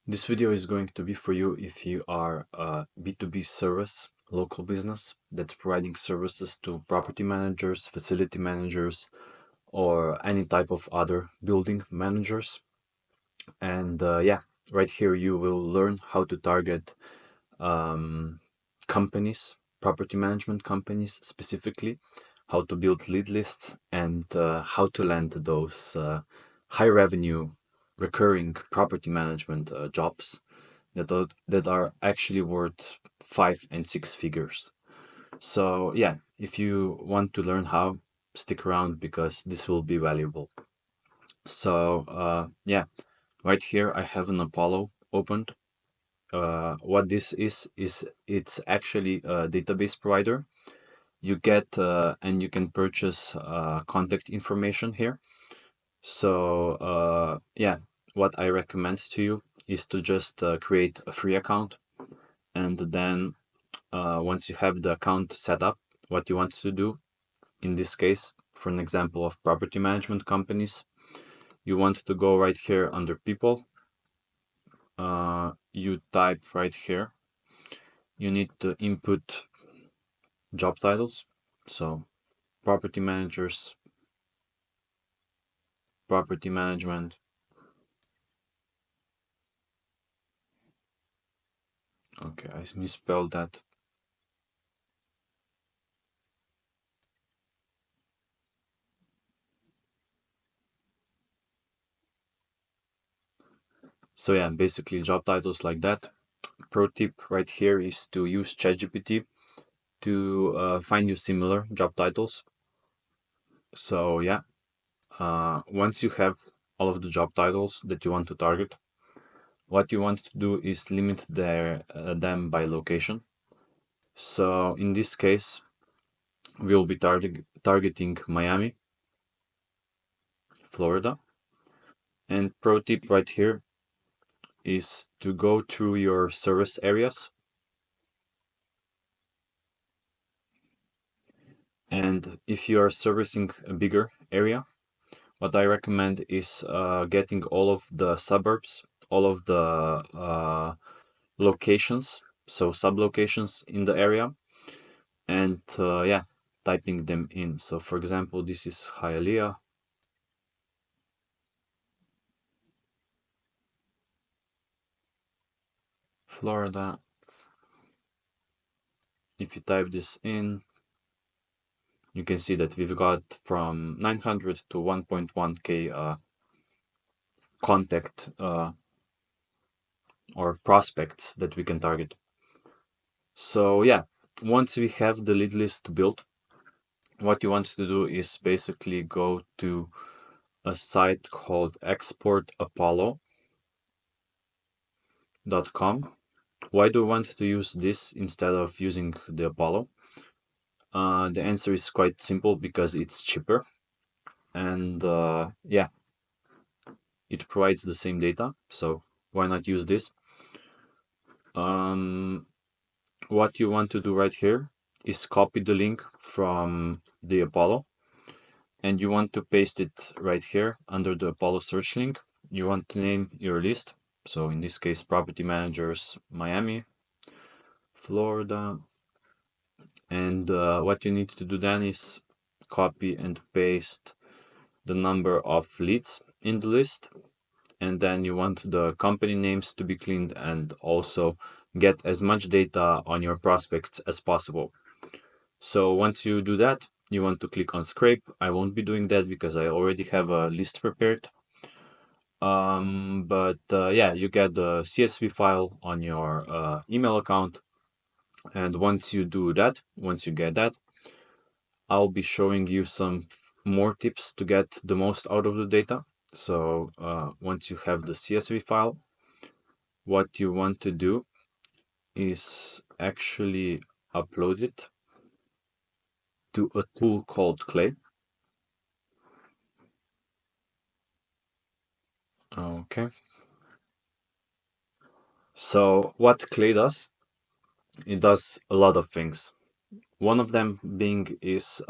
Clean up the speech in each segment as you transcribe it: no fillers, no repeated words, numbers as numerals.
This video is going to be for you if you are a B2B service, local business that's providing services to property managers, facility managers, or any type of other building managers. And right here you will learn how to target companies, property management companies specifically, how to build lead lists, and how to land those high revenue recurring property management jobs that are actually worth 5 and 6 figures. So yeah, if you want to learn how, stick around because this will be valuable. So right here I have an Apollo opened. What this is it's actually a database provider. You get and you can purchase contact information here. So what I recommend to you is to just create a free account, and then once you have the account set up, what you want to do, in this case, for an example of property management companies, you want to go right here under people. You type right here, you need to input job titles. So property managers, property management. Okay, I misspelled that. So yeah, basically job titles like that. Pro tip right here is to use ChatGPT to find you similar job titles. So yeah, once you have all of the job titles that you want to target, what you want to do is limit them by location. So in this case, we'll be targeting Miami, Florida. And pro tip right here is to go through your service areas. And if you are servicing a bigger area, what I recommend is getting all of the suburbs, all of the locations, so sub-locations in the area, and typing them in. So for example, this is Hialeah. Florida. If you type this in, you can see that we've got from 900 to 1.1k contact or prospects that we can target. So yeah, once we have the lead list built, what you want to do is basically go to a site called exportapollo.com. Why do we want to use this instead of using the Apollo? The answer is quite simple, because it's cheaper, and it provides the same data, so why not use this? What you want to do right here is copy the link from the Apollo, and you want to paste it right here under the Apollo search link. You want to name your list, so in this case, property managers Miami, Florida. And what you need to do then is copy and paste the number of leads in the list, and then you want the company names to be cleaned, and also get as much data on your prospects as possible. So once you do that, you want to click on scrape. I won't be doing that because I already have a list prepared. But you get the CSV file on your email account, and once you get that, I'll be showing you some more tips to get the most out of the data. So once you have the CSV file, what you want to do is actually upload it to a tool called Clay. Okay. So what Clay does, it does a lot of things. One of them being is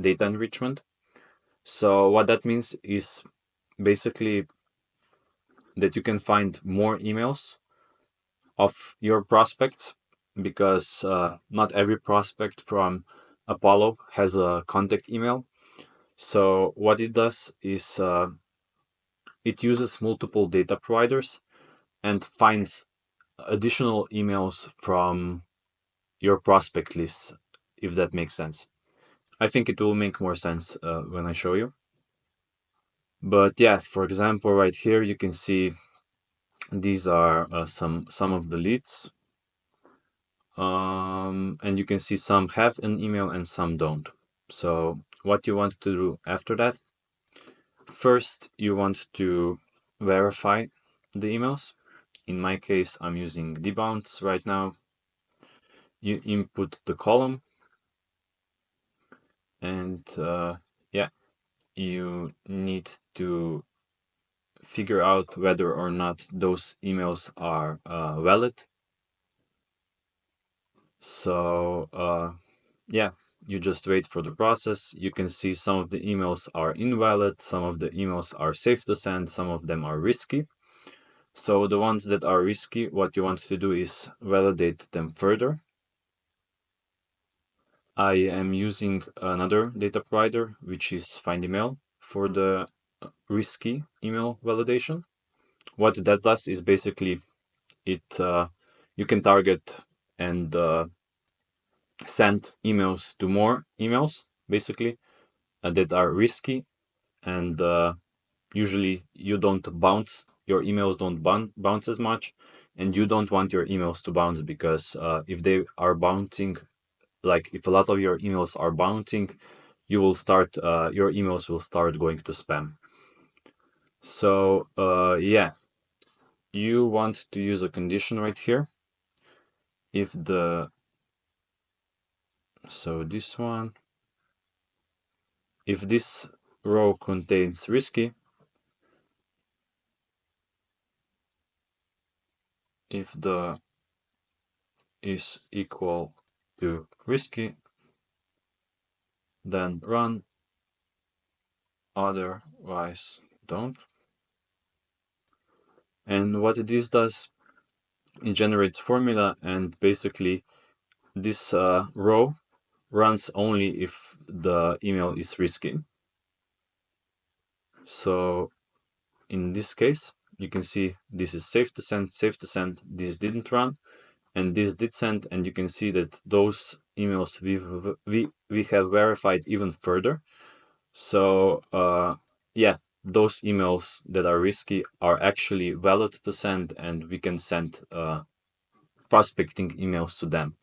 data enrichment. So what that means is basically that you can find more emails of your prospects, because not every prospect from Apollo has a contact email. So what it does is it uses multiple data providers and finds additional emails from your prospect list, if that makes sense. I think it will make more sense when I show you. But yeah, for example, right here you can see these are some of the leads, and you can see some have an email and some don't. So what you want to do after that, first you want to verify the emails. In my case, I'm using Debounce right now. You input the column, and yeah, you need to figure out whether or not those emails are valid. So yeah, you just wait for the process. You can see some of the emails are invalid, some of the emails are safe to send, some of them are risky. So the ones that are risky, what you want to do is validate them further. I am using another data provider, which is FindEmail, for the risky email validation. What that does is basically it you can target and send emails to more emails, basically, that are risky, and usually you don't bounce, your emails don't bounce as much, and you don't want your emails to bounce, because if they are bouncing, like if a lot of your emails are bouncing, you will start your emails will start going to spam. So yeah, you want to use a condition right here. If the so this one, if this row contains risky, if the is equal to risky, then run, otherwise don't. And what this does, it generates formula, and basically this row runs only if the email is risky. So in this case, you can see this is safe to send, this didn't run, and this did send, and you can see that those emails we have verified even further. So yeah, those emails that are risky are actually valid to send, and we can send prospecting emails to them,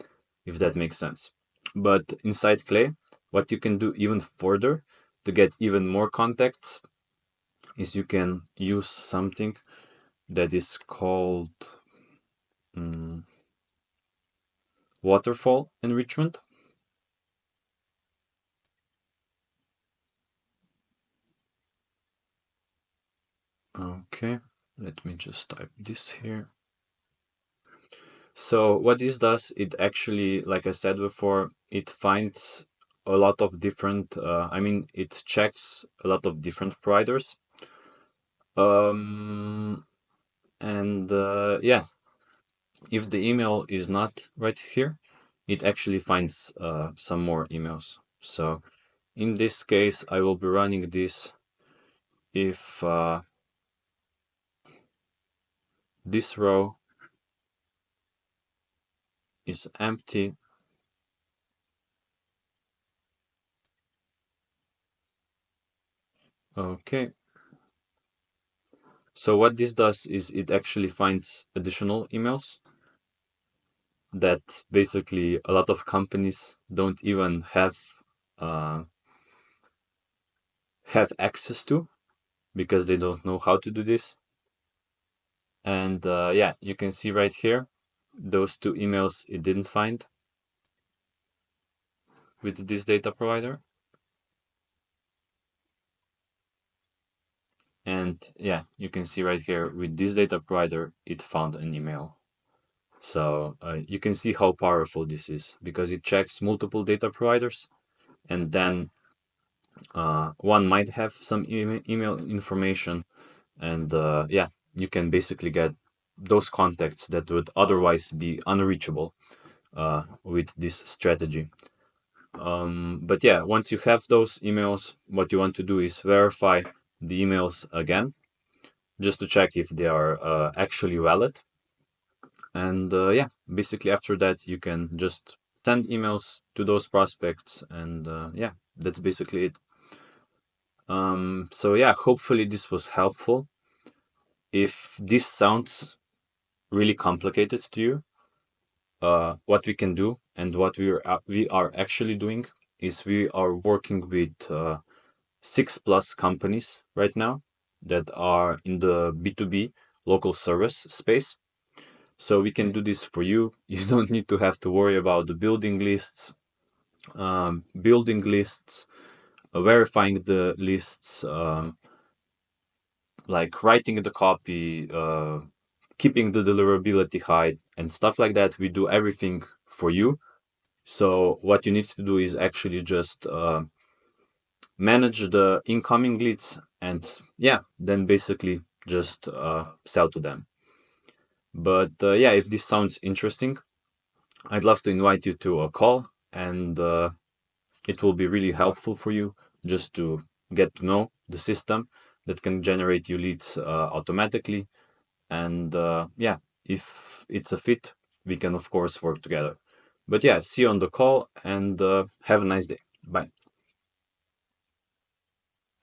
if that makes sense. But inside Clay, what you can do even further to get even more contacts is you can use something that is called waterfall enrichment. Okay, let me just type this here. So what this does, it actually, like I said before, it finds a lot of different, it checks a lot of different providers. And yeah, if the email is not right here, it actually finds some more emails. So in this case, I will be running this if this row is empty. Okay. So what this does is it actually finds additional emails that basically a lot of companies don't even have access to, because they don't know how to do this. And yeah, you can see right here those two emails it didn't find with this data provider. And yeah, you can see right here with this data provider it found an email. So you can see how powerful this is, because it checks multiple data providers, and then one might have some email information, and yeah, you can basically get those contacts that would otherwise be unreachable with this strategy. But yeah, once you have those emails, what you want to do is verify the emails again, just to check if they are actually valid. And yeah, basically after that, you can just send emails to those prospects, and yeah, that's basically it. So yeah, hopefully this was helpful. If this sounds really complicated to you, what we can do and what we are actually doing is we are working with 6+ companies right now that are in the B2B local service space. So we can do this for you. You don't need to have to worry about the building lists, verifying the lists, like writing the copy, keeping the deliverability high, and stuff like that. We do everything for you. So what you need to do is actually just manage the incoming leads, and yeah, then basically just sell to them. But yeah, if this sounds interesting, I'd love to invite you to a call, and it will be really helpful for you just to get to know the system that can generate you leads automatically. And yeah, if it's a fit, we can of course work together. But yeah, see you on the call, and have a nice day. Bye.